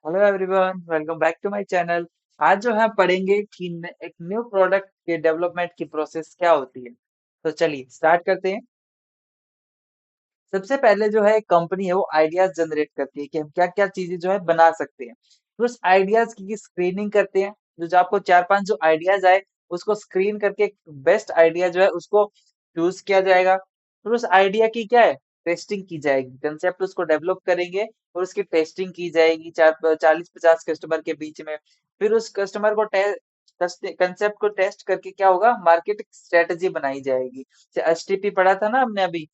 Hello everyone, welcome back to my channel. आज जो है पढ़ेंगे कि एक न्यू प्रोडक्ट के डेवलपमेंट की प्रोसेस क्या होती है। तो चलिए स्टार्ट करते हैं। सबसे पहले जो है एक कंपनी है वो आइडियाज जनरेट करती है कि हम क्या क्या चीजें जो है बना सकते हैं। फिर उस आइडियाज की स्क्रीनिंग करते हैं। जो आपको चार पांच जो आइडियाज आए उसको स्क्रीन करके बेस्ट आइडिया जो है उसको चूज किया जाएगा। फिर उस आइडिया की क्या है टेस्टिंग की जाएगी। कंसेप्ट उसको डेवलप करेंगे और उसकी टेस्टिंग की जाएगी 40-50 कस्टमर के बीच में। फिर उस कस्टमर को कंसेप्ट को टेस्ट करके क्या होगा, मार्केटिंग स्ट्रेटेजी बनाई जाएगी। जैसे एसटीपी पढ़ा था ना हमने अभी,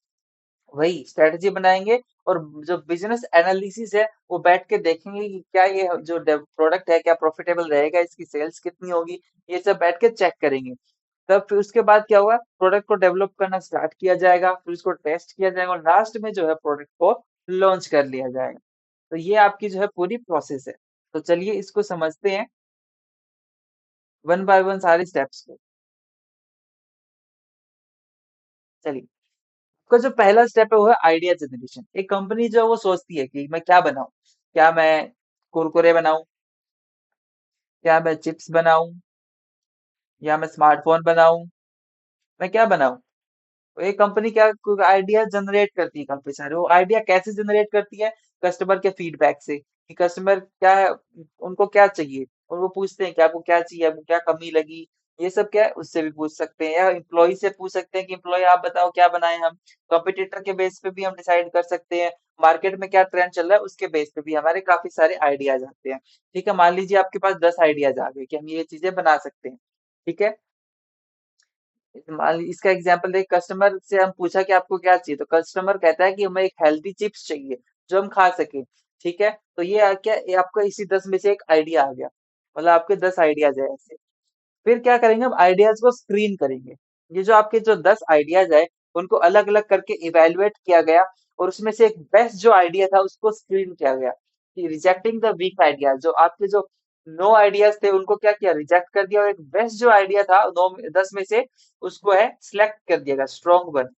वही स्ट्रेटजी बनाएंगे। और जो बिजनेस एनालिसिस है वो बैठ के देखेंगे कि क्या ये जो प्रोडक्ट है क्या प्रॉफिटेबल रहेगा, इसकी सेल्स कितनी होगी। ये सब बैठ के चेक करेंगे। तब फिर उसके बाद क्या होगा, प्रोडक्ट को डेवलप करना स्टार्ट किया जाएगा, फिर उसको टेस्ट किया जाएगा और लास्ट में जो है प्रोडक्ट को लॉन्च कर लिया जाएगा। तो ये आपकी जो है पूरी प्रोसेस है। तो चलिए इसको समझते हैं वन बाय वन सारे स्टेप्स को। चलिए, का जो पहला स्टेप है वो है आइडिया जनरेशन। एक कंपनी जो है वो सोचती है कि मैं क्या बनाऊं। क्या मैं कुरकुरे बनाऊं, क्या मैं चिप्स बनाऊं, या मैं स्मार्टफोन बनाऊं, मैं क्या बनाऊं। तो ये कंपनी क्या आइडिया जनरेट करती है काफी सारे। वो आइडिया कैसे जनरेट करती है, कस्टमर के फीडबैक से कि कस्टमर क्या है, उनको क्या चाहिए। और वो पूछते हैं कि आपको क्या चाहिए, आपको क्या कमी लगी। ये सब क्या है उससे भी पूछ सकते हैं, या एम्प्लॉय से पूछ सकते हैं कि एम्प्लॉय आप बताओ क्या बनाए हम। कॉम्पिटिटर के बेस पे भी हम डिसाइड कर सकते हैं। मार्केट में क्या ट्रेंड चल रहा है उसके बेस पे भी हमारे काफी सारे आइडियाज आते हैं। ठीक है, मान लीजिए आपके पास 10 आइडियाज आ गए कि हम ये चीजें बना सकते हैं। ठीक है, इसका एग्जांपल देख, कस्टमर से हम पूछा कि आपको क्या चाहिए, तो कस्टमर कहता है कि हमें एक हेल्दी चिप्स चाहिए जो हम खा सके। ठीक है, तो ये क्या ये आपका इसी 10 में से एक आइडिया आ गया। मतलब आपके 10 आइडियाज है ऐसे। फिर क्या करेंगे, हम आइडियाज को स्क्रीन करेंगे। ये जो आपके जो 10 आइडियाज है उनको अलग अलग करके इवेलुएट किया गया और उसमें से एक बेस्ट जो आइडिया था उसको स्क्रीन किया गया। कि रिजेक्टिंग द वीक आइडिया, जो आपके जो 9 आइडियाज थे उनको क्या किया, रिजेक्ट कर दिया और एक बेस्ट जो आइडिया था 10 में से उसको है सिलेक्ट कर दिया गया, स्ट्रॉन्ग वन।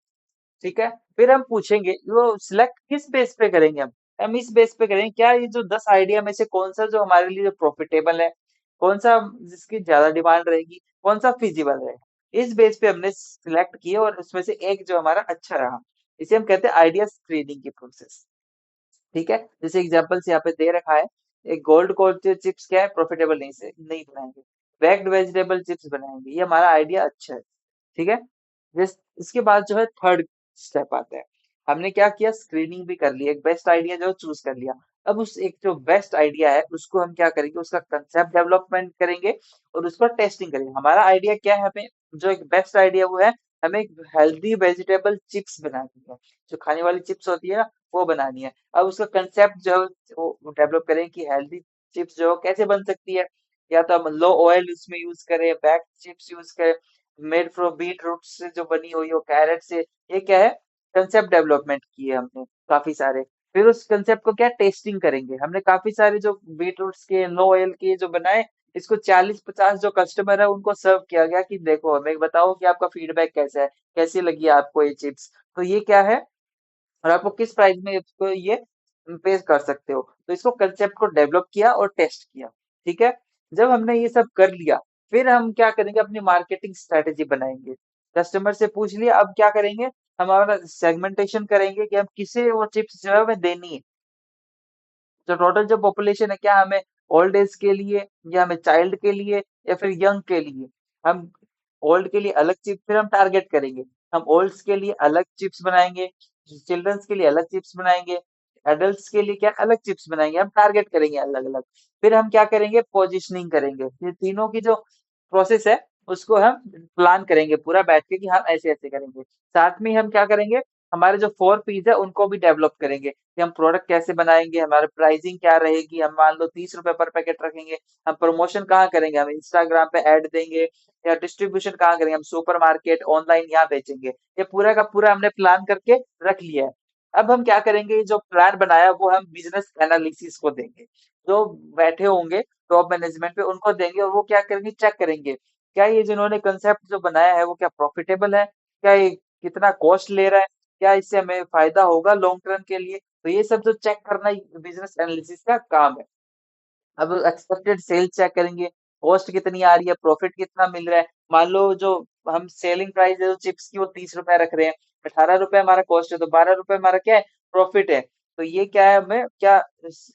ठीक है, फिर हम पूछेंगे वो सिलेक्ट किस बेस पे करेंगे। हम इस बेस पे करेंगे क्या ये जो 10 आइडिया में से कौन सा जो हमारे लिए प्रॉफिटेबल है, कौन सा जिसकी ज्यादा डिमांड रहेगी, कौन सा फिजिबल रहेगा। इस बेस पे हमने सिलेक्ट किए और उसमें से एक जो हमारा अच्छा रहा। इसे हम कहते हैं आइडिया स्क्रीनिंग की प्रोसेस। ठीक है, जैसे एग्जांपल से यहाँ पे दे रखा है, एक गोल्ड कोल्ड चिप्स क्या है प्रॉफिटेबल नहीं से नहीं बनाएंगे, बैक्ड वेजिटेबल चिप्स बनाएंगे, ये हमारा आइडिया अच्छा है। ठीक है, इसके बाद जो है थर्ड स्टेप आता है। हमने क्या किया, स्क्रीनिंग भी कर ली, एक बेस्ट आइडिया जो चूज कर लिया। अब उस एक जो बेस्ट आइडिया है उसको हम क्या करेंगे, उसका कंसेप्ट डेवलपमेंट करेंगे और उसको टेस्टिंग करेंगे। हमारा आइडिया क्या है, हमें जो एक बेस्ट आइडिया वो है, हमें एक हेल्दी वेजिटेबल चिप्स बनानी है। जो खाने वाली चिप्स होती है ना, वो बनानी है। अब उसका कंसेप्ट जो है वो डेवलप करें कि हेल्दी चिप्स जो कैसे बन सकती है। या तो हम लो ऑयल उसमें यूज करें, बैक्ड चिप्स यूज करें, मेड फ्रॉम बीट रूट से जो बनी हुई हो, कैरेट से। ये क्या है, कंसेप्ट डेवलपमेंट किए हमने काफी सारे। फिर उस कंसेप्ट को क्या टेस्टिंग करेंगे। हमने काफी सारे जो बीट रूट्स के लो ऑयल के जो बनाए, इसको 40-50 जो कस्टमर है उनको सर्व किया गया कि देखो हमें बताओ कि आपका फीडबैक कैसा है, कैसी लगी आपको ये चिप्स। तो ये क्या है और आपको किस प्राइस में इसको ये पे कर सकते हो। तो इसको कंसेप्ट को डेवलप किया और टेस्ट किया। ठीक है, जब हमने ये सब कर लिया फिर हम क्या करेंगे, अपनी मार्केटिंग स्ट्रेटेजी बनाएंगे। कस्टमर से पूछ लिया, अब क्या करेंगे, हमारा सेगमेंटेशन करेंगे कि हम किसे वो चिप्स जो है हमें देनी है। तो टोटल जो पॉपुलेशन है, क्या हमें ओल्ड एज के लिए, या हमें चाइल्ड के लिए, या फिर यंग के लिए। हम ओल्ड के लिए अलग चिप्स फिर हम टारगेट करेंगे। हम ओल्ड्स के लिए अलग चिप्स बनाएंगे, चिल्ड्रंस के लिए अलग चिप्स बनाएंगे, एडल्ट्स के लिए क्या अलग चिप्स बनाएंगे, हम टारगेट करेंगे अलग अलग। फिर हम क्या करेंगे, पोजिशनिंग करेंगे। ये तीनों की जो प्रोसेस है उसको हम प्लान करेंगे पूरा बैठ के कि हम ऐसे ऐसे करेंगे। साथ में ही हम क्या करेंगे, हमारे जो 4 पीस है उनको भी डेवलप करेंगे कि हम प्रोडक्ट कैसे बनाएंगे, हमारी प्राइसिंग क्या रहेगी। हम मान लो 30 रुपए पर पैकेट रखेंगे। हम प्रमोशन कहाँ करेंगे, हम इंस्टाग्राम पे ऐड देंगे, या डिस्ट्रीब्यूशन कहाँ करेंगे, हम सुपर मार्केट ऑनलाइन यहाँ बेचेंगे। ये पूरा का पूरा हमने प्लान करके रख लिया है। अब हम क्या करेंगे, जो प्लान बनाया वो हम बिजनेस एनालिसिस को देंगे। जो बैठे होंगे टॉप मैनेजमेंट पे उनको देंगे और वो क्या करेंगे, चेक करेंगे क्या ये जिन्होंने कंसेप्ट जो बनाया है वो क्या प्रॉफिटेबल है, क्या ये कितना कॉस्ट ले रहा है, क्या इससे हमें फायदा होगा लॉन्ग टर्म के लिए। तो ये सब जो चेक करना बिजनेस एनालिसिस का काम है। अब एक्सपेक्टेड सेल्स चेक करेंगे, कॉस्ट कितनी आ रही है, प्रॉफिट कितना मिल रहा है। मान लो जो हम सेलिंग प्राइस है चिप्स की वो 30 रुपए रख रहे हैं, 18 रुपए हमारा कॉस्ट है, तो 12 रुपए हमारा क्या है, प्रॉफिट है। तो ये क्या है, हमें क्या,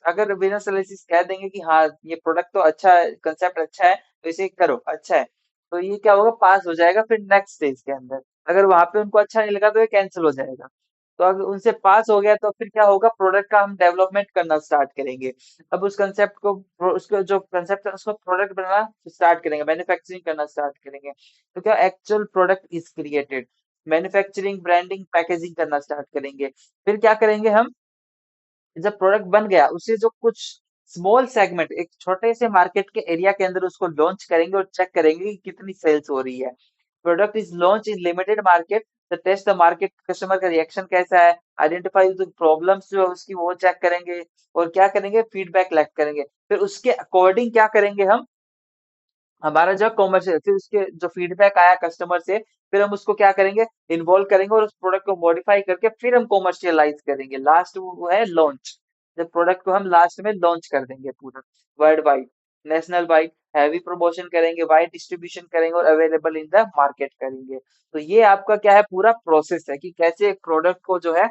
अगर बिजनेस एनालिसिस कह देंगे कि हाँ ये प्रोडक्ट तो अच्छा है, कंसेप्ट अच्छा है, तो इसे करो, अच्छा है, तो ये क्या होगा, पास हो जाएगा फिर नेक्स्ट स्टेज के अंदर। अगर वहां पे उनको अच्छा नहीं लगा तो ये कैंसिल हो जाएगा। तो अगर उनसे पास हो गया तो फिर क्या होगा, प्रोडक्ट का हम डेवलपमेंट करना स्टार्ट करेंगे। अब उस कंसेप्ट को, उसका जो कंसेप्ट है उसको प्रोडक्ट बनाना स्टार्ट करेंगे, मैन्युफैक्चरिंग करना स्टार्ट करेंगे। तो क्या actual product is created, manufacturing, branding, packaging करना स्टार्ट करेंगे। फिर क्या करेंगे हम, जब प्रोडक्ट बन गया उसे जो कुछ स्मॉल सेगमेंट, एक छोटे से मार्केट के एरिया के अंदर उसको लॉन्च करेंगे और चेक करेंगे कि कितनी सेल्स हो रही है। Product is launch in limited market, तो टेस्ट द मार्केट, कस्टमर का रिएक्शन कैसा है, आइडेंटिफाई द प्रॉब्लम्स जो है उसकी वो चेक करेंगे, और क्या करेंगे, फीडबैक कलेक्ट करेंगे। फिर उसके अकॉर्डिंग क्या करेंगे हम, हमारा जो कॉमर्शियल, फिर उसके जो फीडबैक आया कस्टमर से, फिर हम उसको क्या करेंगे, इन्वॉल्व करेंगे और उस प्रोडक्ट को मॉडिफाई करके फिर हम कॉमर्शियलाइज करेंगे। लास्ट वो है लॉन्च, जब प्रोडक्ट को हम लास्ट में लॉन्च कर देंगे पूरा, world wide, national wide, heavy promotion करेंगे, वाइड डिस्ट्रीब्यूशन करेंगे और अवेलेबल इन द मार्केट करेंगे। तो ये आपका क्या है, पूरा प्रोसेस है कि कैसे एक प्रोडक्ट को जो है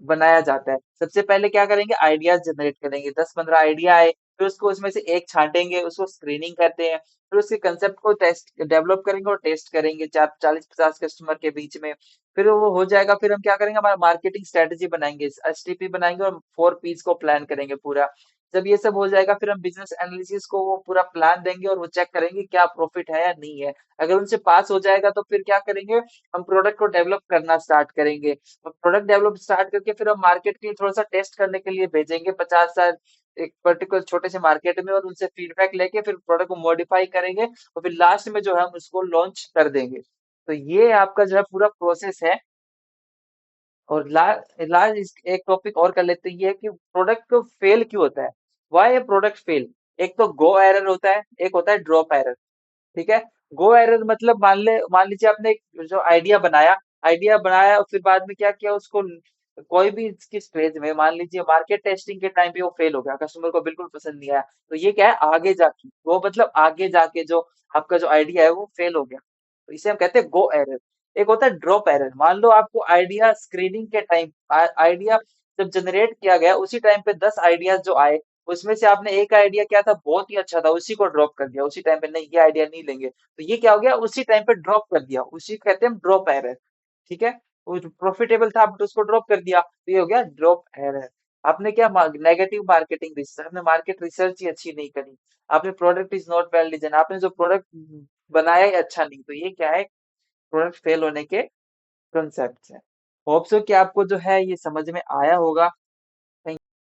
बनाया जाता है। सबसे पहले क्या करेंगे, आइडियाज जनरेट करेंगे, 10-15 आइडिया आए, फिर उसको उसमें से एक छांटेंगे, उसको स्क्रीनिंग करते हैं, फिर उसके कंसेप्ट को टेस्ट डेवलप करेंगे और टेस्ट करेंगे 40-50 कस्टमर के बीच में। फिर वो हो जाएगा, फिर हम क्या करेंगे, हमारा मार्केटिंग स्ट्रेटेजी बनाएंगे, एसटीपी बनाएंगे और 4 पीस को प्लान करेंगे पूरा। जब ये सब हो जाएगा फिर हम बिजनेस एनालिसिस को वो पूरा प्लान देंगे और वो चेक करेंगे क्या प्रॉफिट है या नहीं है। अगर उनसे पास हो जाएगा तो फिर क्या करेंगे, हम प्रोडक्ट को डेवलप करना स्टार्ट करेंगे। प्रोडक्ट डेवलप स्टार्ट करके फिर हम मार्केट के लिए थोड़ा सा टेस्ट करने के लिए भेजेंगे 50 साल एक पर्टिकुलर छोटे से मार्केट में, और उनसे फीडबैक लेके फिर प्रोडक्ट को मॉडिफाई करेंगे और फिर लास्ट में जो है हम उसको लॉन्च कर देंगे। तो ये आपका जो है पूरा प्रोसेस है। और लास्ट एक टॉपिक और कर लेते हैं, ये है कि प्रोडक्ट फेल क्यों होता है, वाई ये प्रोडक्ट फेल। एक तो गो एरर होता है, एक होता है ड्रॉप एरर। ठीक है। गो एरर मतलब मान लीजिए आपने एक जो आइडिया बनाया और फिर बाद में क्या किया उसको, कोई भी इसकी स्टेज में, मान लीजिए मार्केट टेस्टिंग के टाइम पे वो फेल हो गया, कस्टमर को बिल्कुल पसंद नहीं आया, तो ये क्या है, आगे जाके वो मतलब आगे जाके जो आपका जो आइडिया है वो फेल हो गया, तो इसे हम कहते हैं गो एरर। एक होता है ड्रॉप एरर, मान लो आपको आइडिया स्क्रीनिंग के टाइम, आइडिया जब जनरेट किया गया उसी टाइम पे 10 आइडियाज जो आए, उसमें से आपने एक आइडिया क्या था, बहुत ही अच्छा था, उसी को ड्रॉप कर दिया उसी टाइम पे, नहीं ये आइडिया नहीं लेंगे, तो ये क्या हो गया, उसी टाइम पे ड्रॉप कर दिया, उसी को कहते हैं ड्रॉप एरर। ठीक है। वो प्रॉफिटेबल था बट उसको ड्रॉप कर दिया, तो ये हो गया ड्रॉप एरर। आपने क्या, नेगेटिव मार्केटिंग रिसर्च, आपने मार्केट रिसर्च ही अच्छी नहीं करी, आपने product is not well design, आपने जो प्रोडक्ट बनाया ही अच्छा नहीं, तो ये क्या है, प्रोडक्ट फेल होने के कंसेप्ट है। होप सो कि आपको जो है ये समझ में आया होगा।